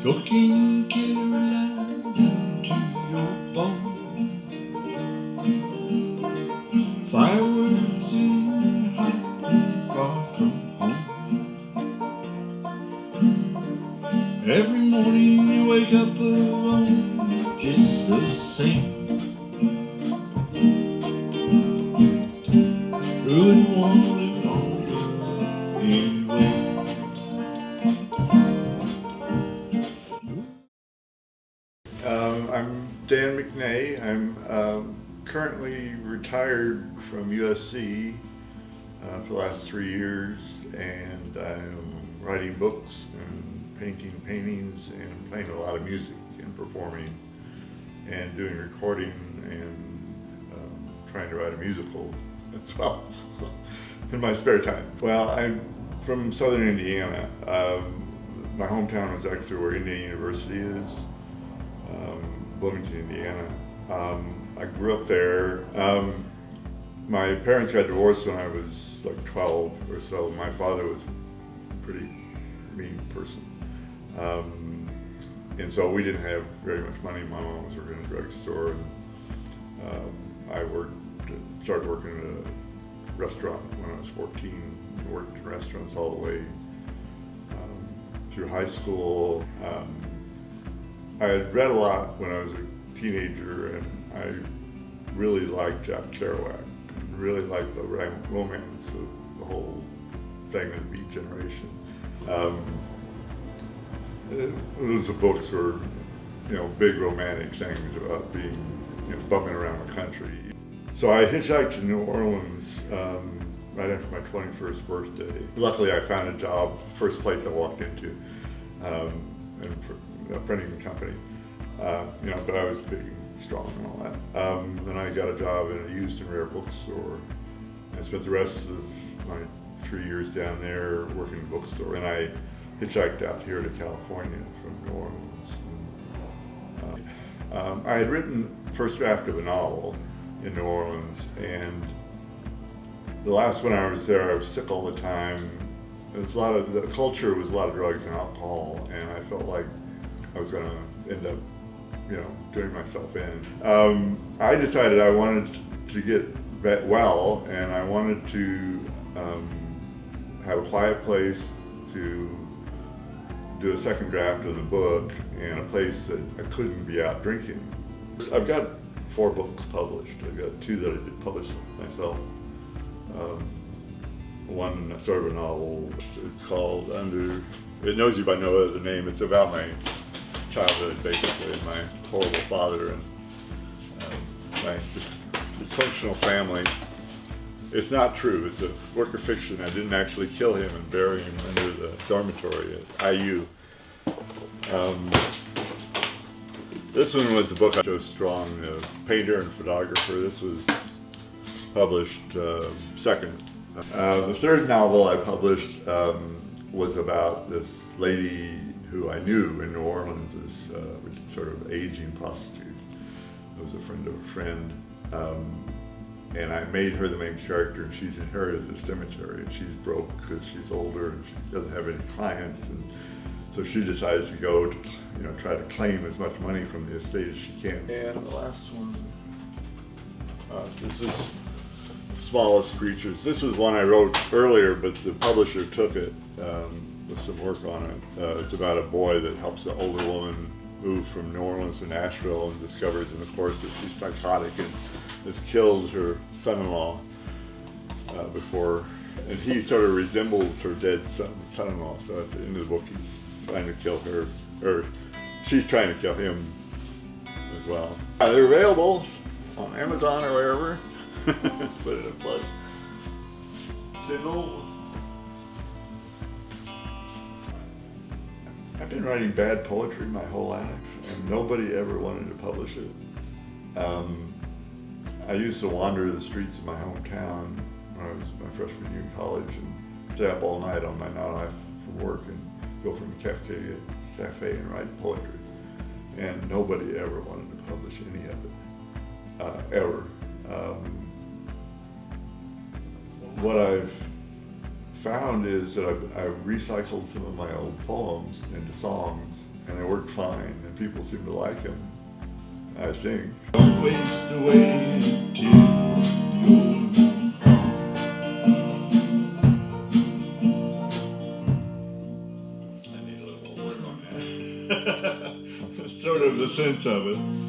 Cocaine Caroline down to your bone. Fireworks in your heart, far from home. Every morning you wake up alone, just the same. Who wouldn't want to live longer anyway? I'm Dan McNay. I'm currently retired from USC for the last 3 years, and I'm writing books and painting paintings and playing a lot of music and performing and doing recording and trying to write a musical as well in my spare time. Well, I'm from southern Indiana. My hometown is actually where Indiana University is. Bloomington, Indiana. I grew up there. My parents got divorced when I was like 12 or so. My father was a pretty mean person. And so we didn't have very much money. My mom was working in a drugstore, and I started working in a restaurant when I was 14. Worked in restaurants all the way through high school. I had read a lot when I was a teenager, and I really liked Jack Kerouac, and really liked the romance of the whole thing of the Beat Generation. Those books were, big romantic things about being, bumming around the country. So I hitchhiked to New Orleans right after my 21st birthday. Luckily, I found a job, first place I walked into, in a printing company. But I was big and strong and all that. Then I got a job in a used and rare bookstore. I spent the rest of my 3 years down there working in a bookstore, and I hitchhiked out here to California from New Orleans. I had written the first draft of a novel in New Orleans, and the last 1 hour I was there, I was sick all the time. The culture was a lot of drugs and alcohol, and I felt like I was going to end up, doing myself in. I decided I wanted to get well, and I wanted to have a quiet place to do a second draft of the book, and a place that I couldn't be out drinking. I've got 4 books published. I've got 2 that I did publish myself. One sort of a novel. It's called It Knows You by No Other Name. It's about my childhood, basically, and my horrible father and my dysfunctional family. It's not true. It's a work of fiction. I didn't actually kill him and bury him under the dormitory at IU. This one was the book I chose strong, the painter and photographer. This was published second. The third novel I published was about this lady who I knew in New Orleans as a sort of aging prostitute. I was a friend of a friend, and I made her the main character, and she's inherited the cemetery, and she's broke because she's older and she doesn't have any clients, and so she decides to go to, try to claim as much money from the estate as she can. And the last one, this is Smallest Creatures. This was one I wrote earlier, but the publisher took it with some work on it. It's about a boy that helps an older woman move from New Orleans to Nashville, and discovers in the course that she's psychotic and has killed her son-in-law before, and he sort of resembles her dead son-in-law. So at the end of the book, he's trying to kill her, or she's trying to kill him as well. They're available on Amazon or wherever. Put it in plug. I've been writing bad poetry my whole life, and nobody ever wanted to publish it. I used to wander the streets of my hometown when I was my freshman year in college and stay up all night on my night off from work and go from cafe to cafe and write poetry. And nobody ever wanted to publish any of it, ever. What I've found is that I've recycled some of my old poems into songs, and it worked fine, and people seem to like it, I think. Don't waste away till you're I need a little more work on that. Sort of the sense of it.